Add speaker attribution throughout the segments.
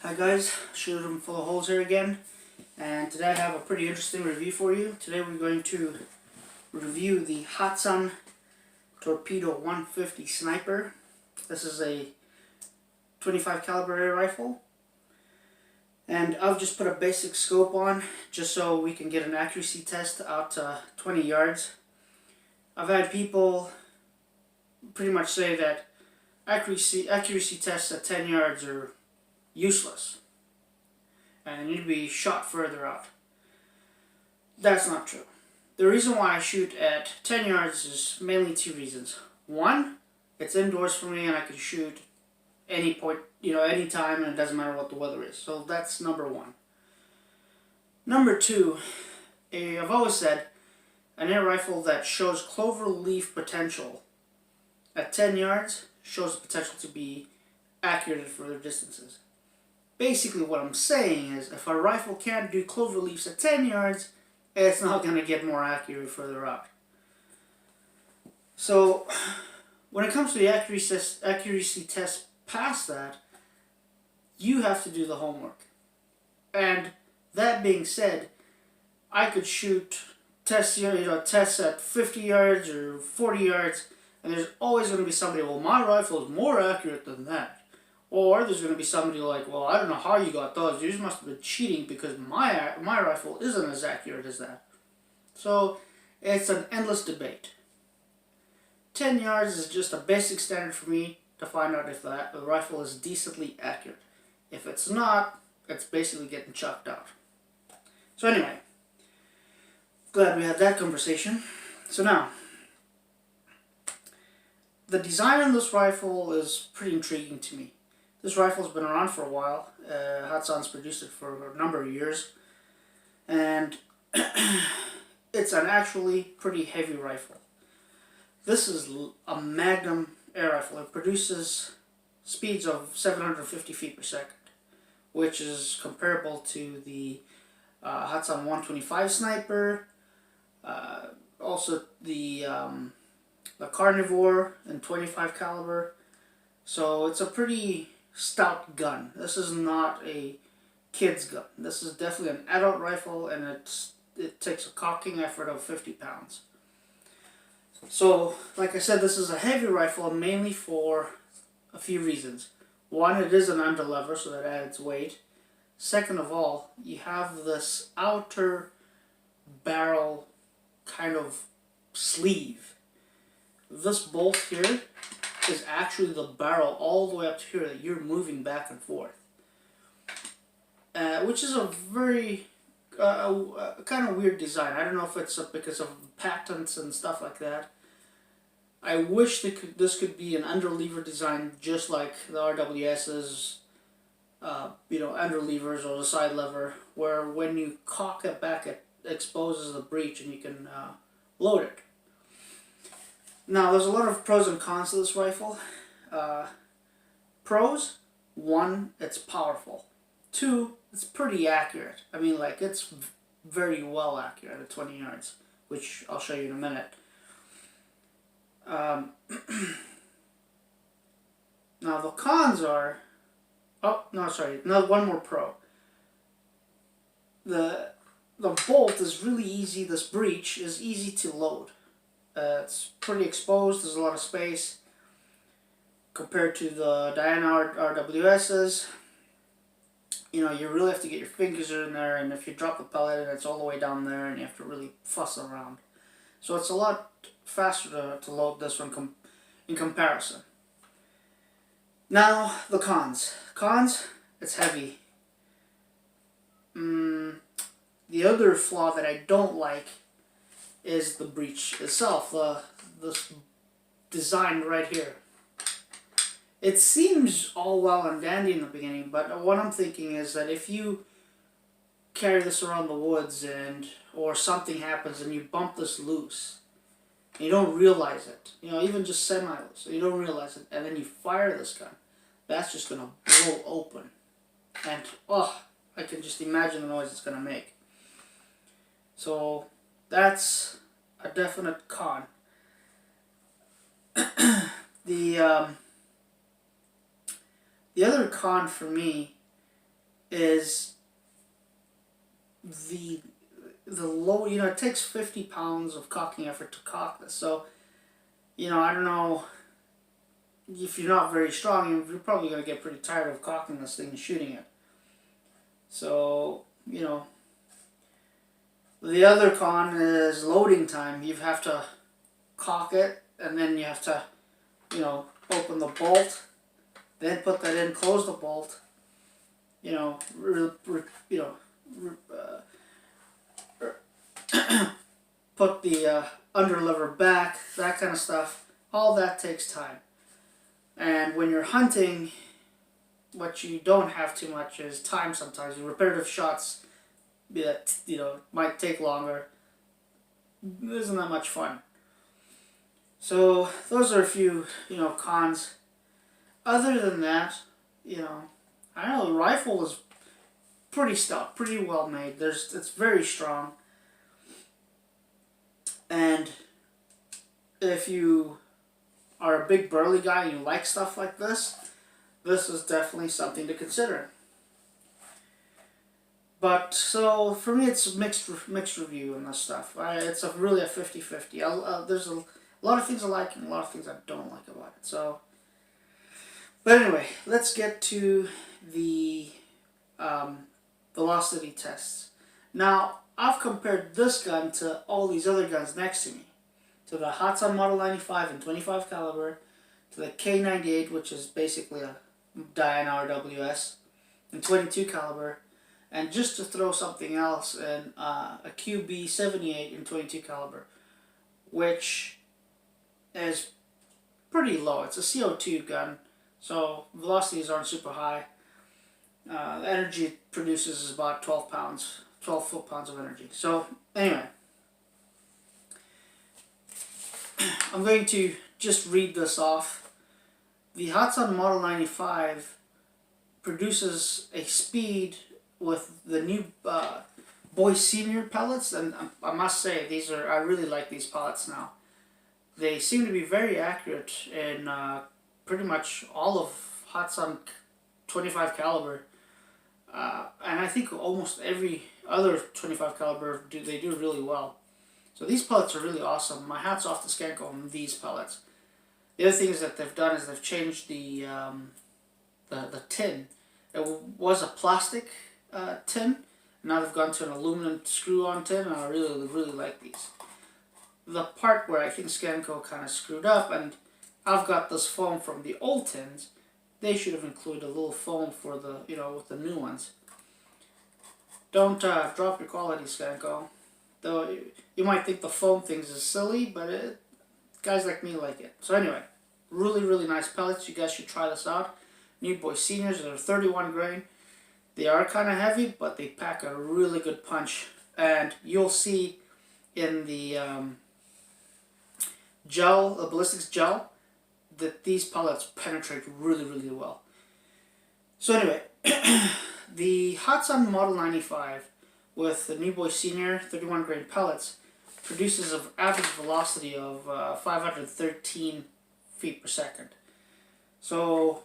Speaker 1: Hi guys, Shooting Full of Holes here again, and today I have a pretty interesting review for you. Today we're going to review the Hatsan Torpedo 150 Sniper. This is a 25 caliber air rifle, and I've just put a basic scope on just so we can get an accuracy test out to 20 yards. I've had people pretty much say that accuracy tests at 10 yards are useless and need to be shot further out. That's not true. The reason why I shoot at 10 yards is mainly two reasons. One, it's indoors for me and I can shoot any point, any time, and it doesn't matter what the weather is. So that's number one. Number two, I've always said an air rifle that shows clover leaf potential at 10 yards shows the potential to be accurate at further distances. Basically what I'm saying is if a rifle can't do clover leaves at 10 yards, it's not going to get more accurate further out. So when it comes to the accuracy test past that, you have to do the homework. And that being said, I could shoot tests at 50 yards or 40 yards, and there's always going to be somebody, well, my rifle is more accurate than that. Or there's going to be somebody like, well, I don't know how you got those. You must have been cheating because my rifle isn't as accurate as that. So it's an endless debate. 10 yards is just a basic standard for me to find out if the rifle is decently accurate. If it's not, it's basically getting chucked out. So anyway, glad we had that conversation. So now, the design on this rifle is pretty intriguing to me. This rifle's been around for a while. Hatsan's produced it for a number of years. And it's an actually pretty heavy rifle. This is a Magnum air rifle. It produces speeds of 750 feet per second, which is comparable to the Hatsan 125 Sniper, also the Carnivore in 25 caliber. So it's a pretty stout gun. This is not a kid's gun. This is definitely an adult rifle, and it takes a cocking effort of 50 pounds. So, like I said, this is a heavy rifle mainly for a few reasons. One, it is an underlever, so that adds weight. Second of all, you have this outer barrel kind of sleeve. This bolt here is actually the barrel all the way up to here that you're moving back and forth, which is a very kind of weird design. I don't know if it's because of patents and stuff like that. I wish this could be an underlever design, just like the RWS's, underlevers or the side lever, where when you cock it back, it exposes the breech and you can load it. Now, there's a lot of pros and cons to this rifle. Pros: one, it's powerful. Two, it's pretty accurate. I mean, like, it's very well accurate at 20 yards, which I'll show you in a minute. Now, the cons are... Oh, no, sorry. No, one more pro. The bolt is really easy. This breech is easy to load. It's pretty exposed, there's a lot of space compared to the Diana RWS's. You really have to get your fingers in there, and if you drop the pellet and it's all the way down there, and you have to really fuss around. So it's a lot faster to load this one in comparison. Now, the cons. Cons, it's heavy. The other flaw that I don't like is the breech itself, this design right here. It seems all well and dandy in the beginning, but what I'm thinking is that if you carry this around the woods or something happens and you bump this loose, and you don't realize it, even just semi-loose, you don't realize it, and then you fire this gun, that's just going to blow open. And, I can just imagine the noise it's going to make. So that's a definite con. The other con for me is the low, it takes 50 pounds of cocking effort to cock this. So, I don't know, if you're not very strong, you're probably going to get pretty tired of cocking this thing and shooting it. So, the other con is loading time. You have to cock it, and then you have to, open the bolt, then put that in, close the bolt, put the under lever back, that kind of stuff. All that takes time. And when you're hunting, what you don't have too much is time sometimes. Your repetitive shots that, might take longer. Isn't that much fun. So those are a few, cons. Other than that, I don't know, the rifle is pretty stout, pretty well made. It's very strong. And if you are a big burly guy and you like stuff like this is definitely something to consider. But, so, for me it's a mixed review on this stuff. It's really a 50-50. There's a lot of things I like and a lot of things I don't like about it. So, but anyway, let's get to the velocity tests. Now, I've compared this gun to all these other guns next to me. To the Hatsan Model 95 and 25 caliber, to the K98, which is basically a Diana RWS, and 22 caliber, and just to throw something else in, a QB78 in 22 caliber, which is pretty low. It's a CO2 gun, so velocities aren't super high. The energy it produces is about 12 foot-pounds of energy. So anyway, I'm going to just read this off. The Hatsan Model 95 produces a speed with the new Boy Senior pellets, and I must say I really like these pellets now. They seem to be very accurate in pretty much all of Hatsan 25 caliber, and I think almost every other 25 caliber they do really well. So these pellets are really awesome. My hat's off to Skanko on these pellets. The other thing is that they've done is they've changed the tin. It was a plastic tin. Now they've gone to an aluminum screw-on tin, and I really like these. The part where I think Skanko kind of screwed up, and I've got this foam from the old tins. They should have included a little foam for the with the new ones. Don't drop your quality, Skanko. Though you might think the foam things is silly, but guys like me like it. So anyway, really nice pellets. You guys should try this out. New Boy Seniors, they're 31 grain. They are kind of heavy, but they pack a really good punch. And you'll see in the the ballistics gel, that these pellets penetrate really well. So anyway, the Hatsan Model 95 with the New Boy Senior 31 grain pellets produces an average velocity of 513 feet per second. So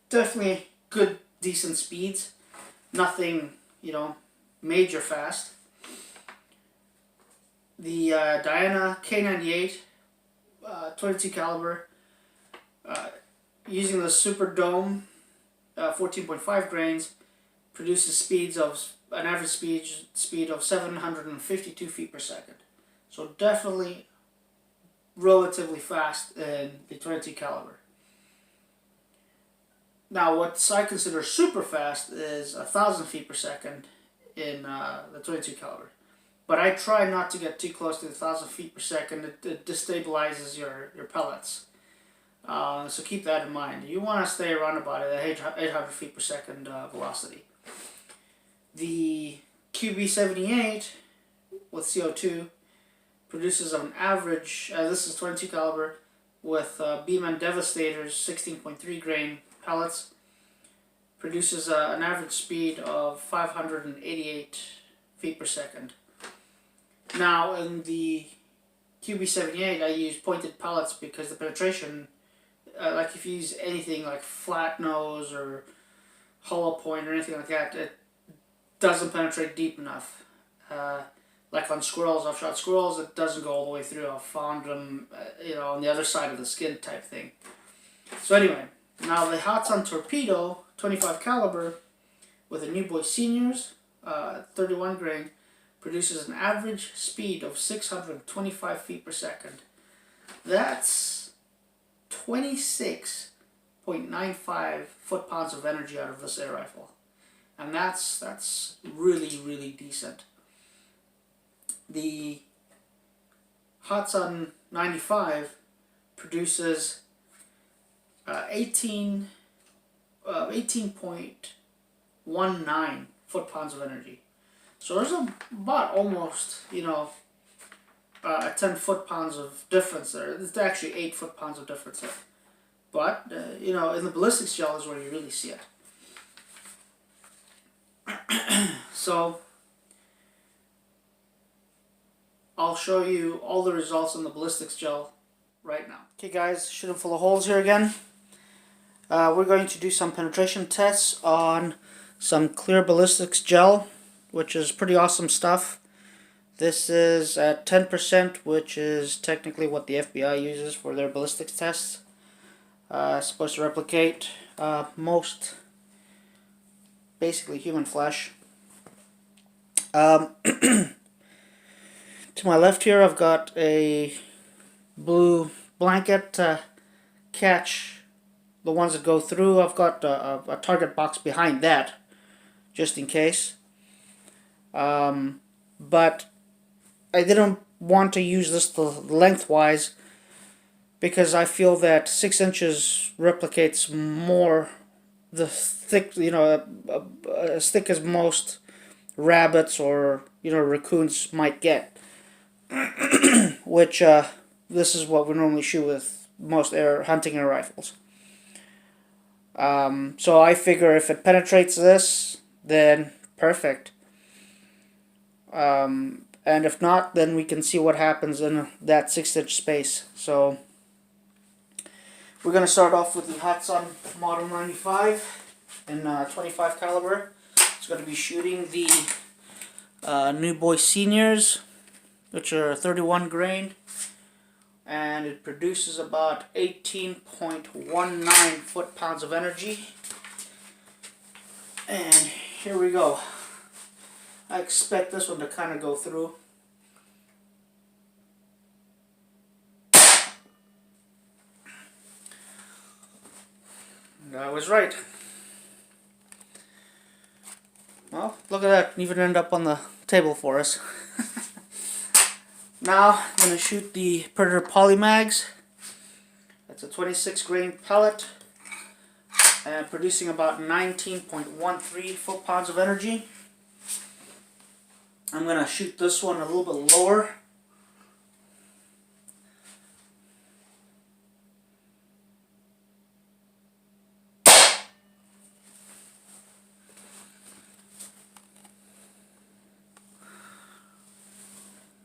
Speaker 1: definitely good, decent speeds. Nothing, major fast. The Diana K98 22 caliber, using the Super Dome 14.5 grains, produces speeds of an average speed of 752 feet per second. So definitely relatively fast in the 22 caliber. Now what I consider super fast is 1,000 feet per second in the 22 caliber. But I try not to get too close to the 1,000 feet per second. It destabilizes your pellets. So keep that in mind. You want to stay around about 800 feet per second velocity. The QB78 with CO2 produces an average, this is 22 caliber, with Beeman Devastators 16.3 grain pellets, produces an average speed of 588 feet per second. Now in the QB78 I use pointed pellets because the penetration, like if you use anything like flat nose or hollow point or anything like that. It doesn't penetrate deep enough. Like on squirrels, I've shot squirrels, it doesn't go all the way through. I've found them, on the other side of the skin type thing. So anyway, now the Hatsan Torpedo 25 caliber with a New Boy Seniors 31 grain produces an average speed of 625 feet per second. That's 26.95 foot-pounds of energy out of this air rifle. And that's really, really decent. The Hatsan 95 produces 18.19 foot-pounds of energy. So there's about almost, 10 foot-pounds of difference there. It's actually 8 foot-pounds of difference there. But, in the ballistics gel is where you really see it. So, I'll show you all the results in the ballistics gel right now. Okay guys, shooting full of holes here again. We're going to do some penetration tests on some clear ballistics gel, which is pretty awesome stuff. This is at 10%, which is technically what the FBI uses for their ballistics tests. It's supposed to replicate most, basically, human flesh. To my left here, I've got a blue blanket to catch the ones that go through. I've got a target box behind that, just in case. But I didn't want to use this lengthwise because I feel that 6 inches replicates more the thick, as thick as most rabbits or raccoons might get. Which this is what we normally shoot with most hunting air rifles. So I figure if it penetrates this, then perfect. And if not, then we can see what happens in that 6-inch space. So we're going to start off with the Hatsan Model 95 in 25 caliber. It's going to be shooting the New Boy Seniors, which are 31 grain, and it produces about 18.19 foot-pounds of energy. And here we go. I expect this one to kind of go through. And I was right. Well, look at that, it even ended up on the table for us. Now I'm going to shoot the Predator Polymags. That's a 26 grain pellet and producing about 19.13 foot-pounds of energy. I'm going to shoot this one a little bit lower.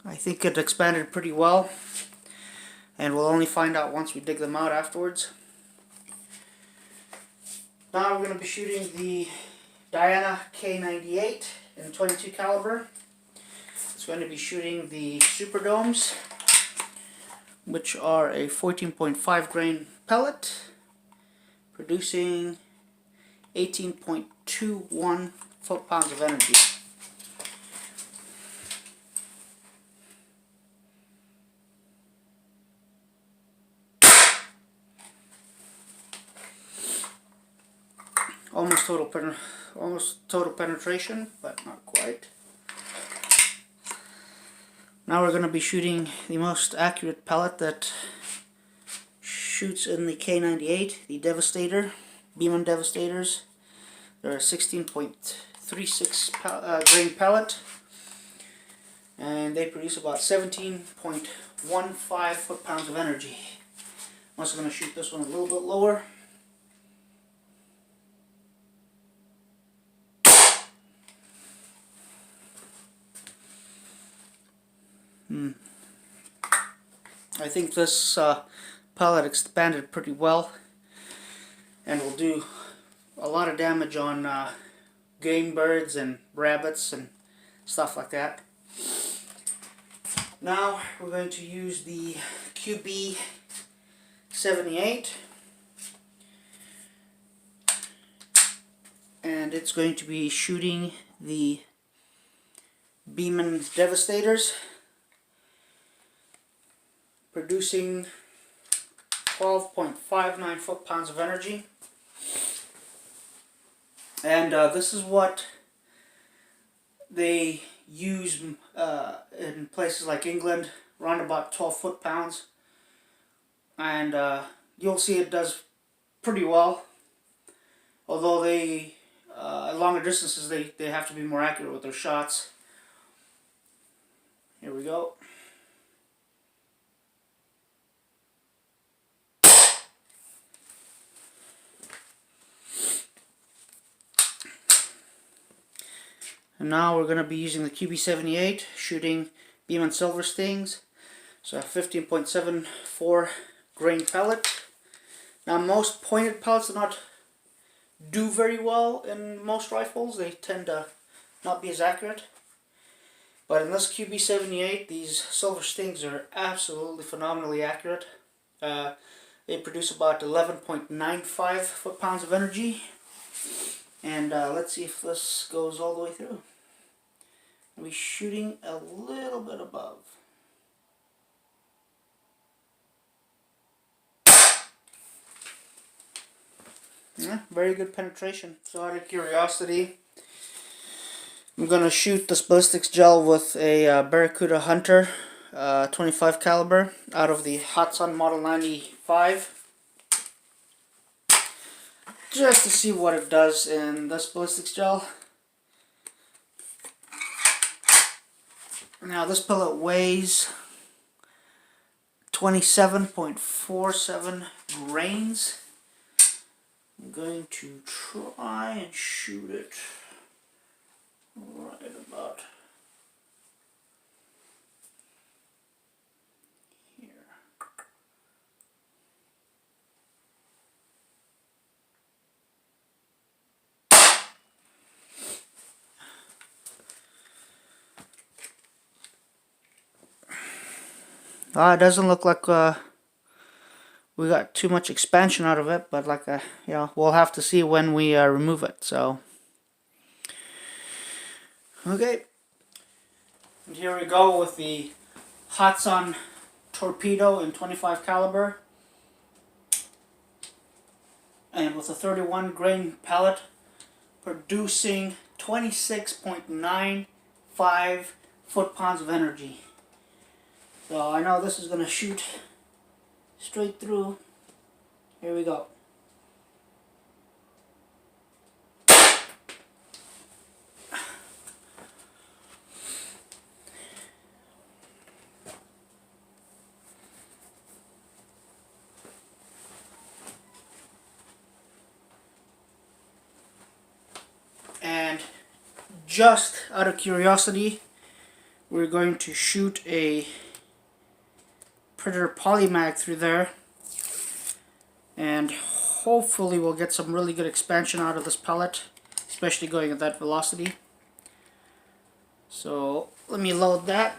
Speaker 1: I think it expanded pretty well, and we'll only find out once we dig them out afterwards. Now we're going to be shooting the Diana K98 in 22 caliber. It's going to be shooting the Superdomes, which are a 14.5 grain pellet, producing 18.21 foot-pounds of energy. Almost total penetration, but not quite. Now we're going to be shooting the most accurate pellet that shoots in the K98, the Devastator, Beeman Devastators. They're a 16.36 grain pellet, and they produce about 17.15 foot-pounds of energy. I'm also going to shoot this one a little bit lower. I think this pellet expanded pretty well, and will do a lot of damage on game birds and rabbits and stuff like that. Now we're going to use the QB78, and it's going to be shooting the Beeman Devastators, producing 12.59 foot-pounds of energy. And this is what they use in places like England, around about 12 foot-pounds. And you'll see it does pretty well. Although they, at longer distances, they have to be more accurate with their shots. Here we go. And now we're going to be using the QB78, shooting Beeman Silver Stings. So a 15.74 grain pellet. Now most pointed pellets do not do very well in most rifles. They tend to not be as accurate. But in this QB78, these Silver Stings are absolutely phenomenally accurate. They produce about 11.95 foot-pounds of energy. And let's see if this goes all the way through. I'll be shooting a little bit above. Yeah, very good penetration. So out of curiosity, I'm going to shoot this ballistics gel with a Barracuda Hunter 25 caliber out of the Hatsan Model 95. Just to see what it does in this ballistics gel. Now this pellet weighs 27.47 grains. I'm going to try and shoot it right about here. It doesn't look like we got too much expansion out of it, but like you know, we'll have to see when we remove it. So okay, and here we go with the Hatsan Torpedo in 25 caliber, and with a 31 grain pellet, producing 26.95 foot-pounds of energy. So I know this is going to shoot straight through. Here we go. And just out of curiosity, we're going to shoot a Predator Polymag through there, and hopefully we'll get some really good expansion out of this pellet, especially going at that velocity. So let me load that.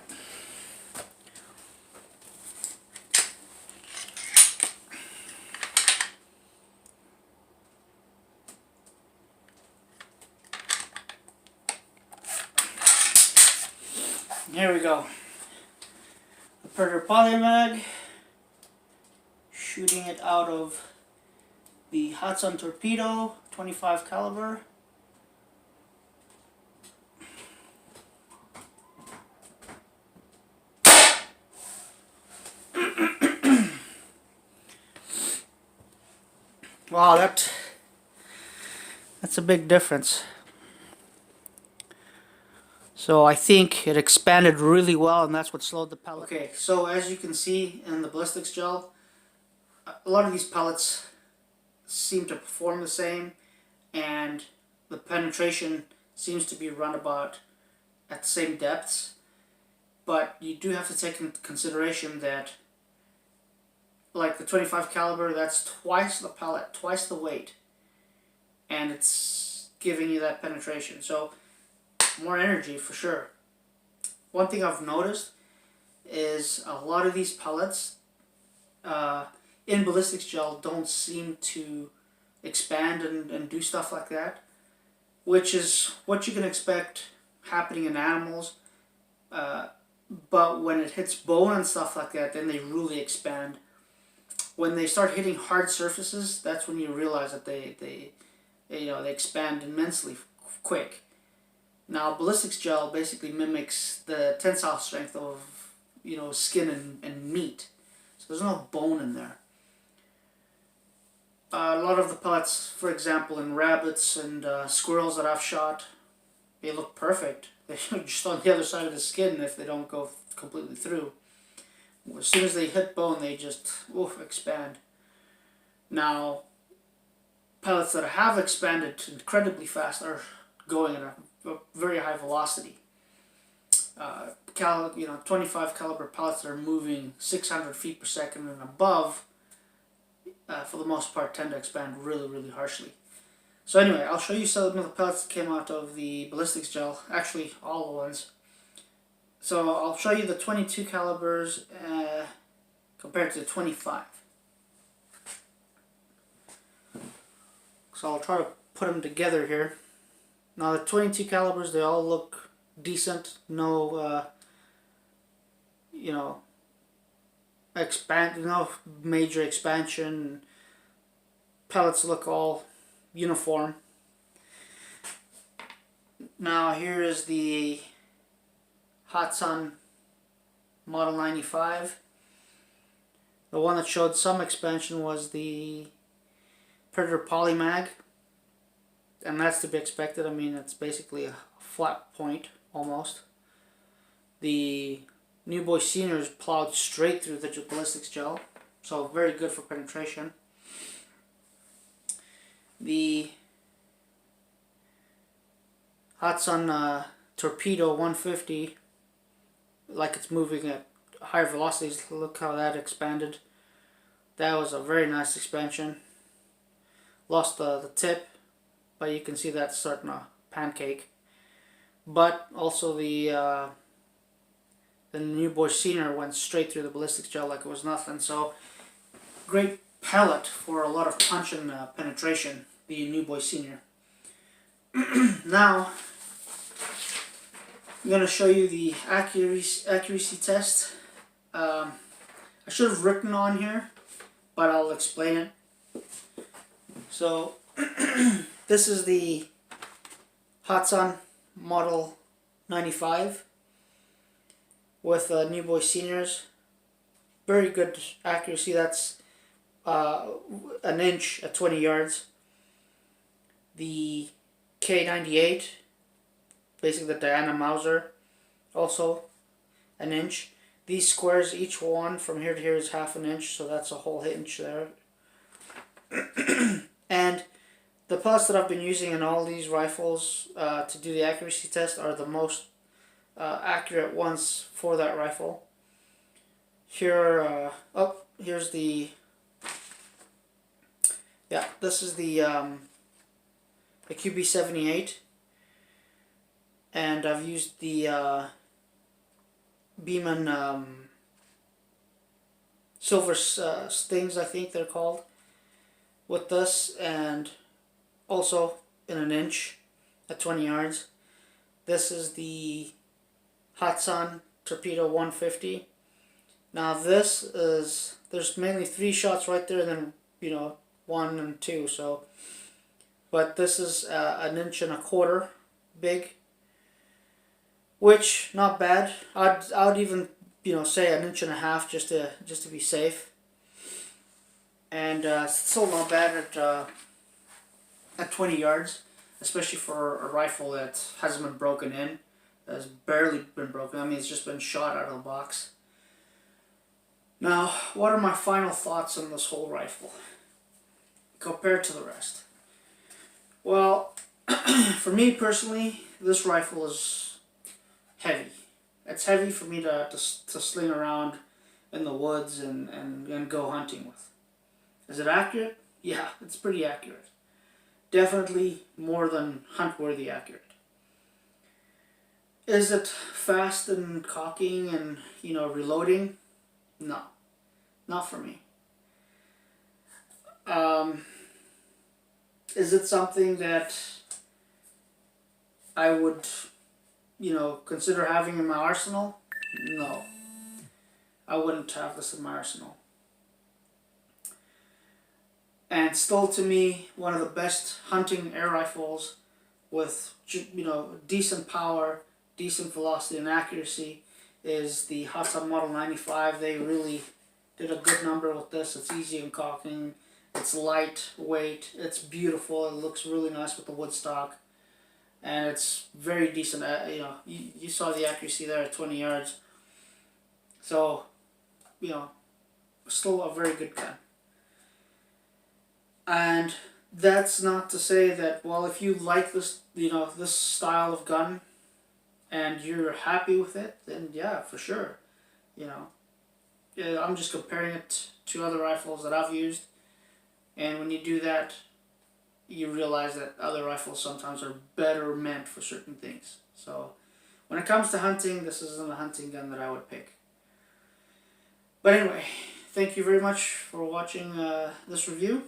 Speaker 1: Here we go. The Predator Polymag, shooting it out of the Hatsan Torpedo 25 caliber. Wow, that's a big difference. So I think it expanded really well, and that's what slowed the pellet. Okay, so as you can see in the ballistics gel, a lot of these pellets seem to perform the same, and the penetration seems to be run about at the same depths. But you do have to take into consideration that, like the 25 caliber, that's twice the pellet, twice the weight. and it's giving you that penetration. So more energy for sure. One thing I've noticed is a lot of these pellets in ballistics gel don't seem to expand and do stuff like that, which is what you can expect happening in animals. But when it hits bone and stuff like that, then they really expand. When they start hitting hard surfaces, that's when you realize that they expand immensely quick. Now, ballistics gel basically mimics the tensile strength of skin and meat, so there's no bone in there. A lot of the pellets, for example, in rabbits and squirrels that I've shot, they look perfect. They're just on the other side of the skin if they don't go completely through. As soon as they hit bone, they just expand. Now, pellets that have expanded incredibly fast are going at a very high velocity. 25 caliber pellets that are moving 600 feet per second and above, for the most part, tend to expand really, really harshly. So anyway, I'll show you some of the pellets that came out of the ballistics gel. Actually, all the ones. So I'll show you the 22 calibers compared to the 25. So I'll try to put them together here. Now the 22 calibers, they all look decent. No, no major expansion. Pellets look all uniform. Now here is the Hatsan Model 95. The one that showed some expansion was the Predator Polymag, and that's to be expected. I mean, it's basically a flat point almost. The New Boy Seniors plowed straight through the ballistics gel, so very good for penetration. The Hatsan Torpedo 150, like it's moving at higher velocities. Look how that expanded. That was a very nice expansion. Lost the tip, but you can see that's starting to pancake. But also the New Boy Senior went straight through the ballistics gel like it was nothing. So great pellet for a lot of punch and penetration, the New Boy Senior. Now I'm going to show you the accuracy test. I should have written on here, but I'll explain it. So this is the Hatsan Model 95 with New Boy Seniors. Very good accuracy. That's an inch at 20 yards. The K98, basically the Diana Mauser, also an inch. These squares, each one from here to here is half an inch, so that's a whole inch there. And the pellets that I've been using in all these rifles to do the accuracy test are the most accurate ones for that rifle. Here, here's the, this is the QB78, and I've used the Beeman Silver Stings, I think they're called, with this, and also in an inch at 20 yards. This is the Hatsan Torpedo 150. Now this is, there's mainly 3 shots right there, and then 1 and 2. So, but this is an inch and a quarter big, which not bad. I'd even say an inch and a half just to be safe. And still not bad at 20 yards, especially for a rifle that hasn't been broken in. Has barely been broken. I mean, it's just been shot out of the box. Now, what are my final thoughts on this whole rifle compared to the rest? Well, for me personally, this rifle is heavy. It's heavy for me to sling around in the woods and go hunting with. Is it accurate? Yeah, it's pretty accurate. definitely more than hunt-worthy accurate. Is it fast in cocking and, you know, reloading? No, not for me. Is it something that I would, you know, consider having in my arsenal? No, I wouldn't have this in my arsenal. And still, to me, one of the best hunting air rifles with, you know, decent power, decent velocity and accuracy is the Hatsan Model 95. They really did a good number with this. It's easy in cocking, it's lightweight, it's beautiful, it looks really nice with the wood stock, and it's very decent. You know, you saw the accuracy there at 20 yards. So, you know, still a very good gun. And that's not to say that, well, if you like this, you know, this style of gun and you're happy with it, then yeah, for sure. You know, yeah, I'm just comparing it to other rifles that I've used, and when you do that, you realize that other rifles sometimes are better meant for certain things. So when it comes to hunting, this isn't a hunting gun that I would pick. But anyway, thank you very much for watching this review.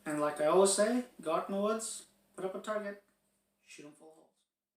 Speaker 1: And like I always say, go out in the woods, put up a target, shoot them full of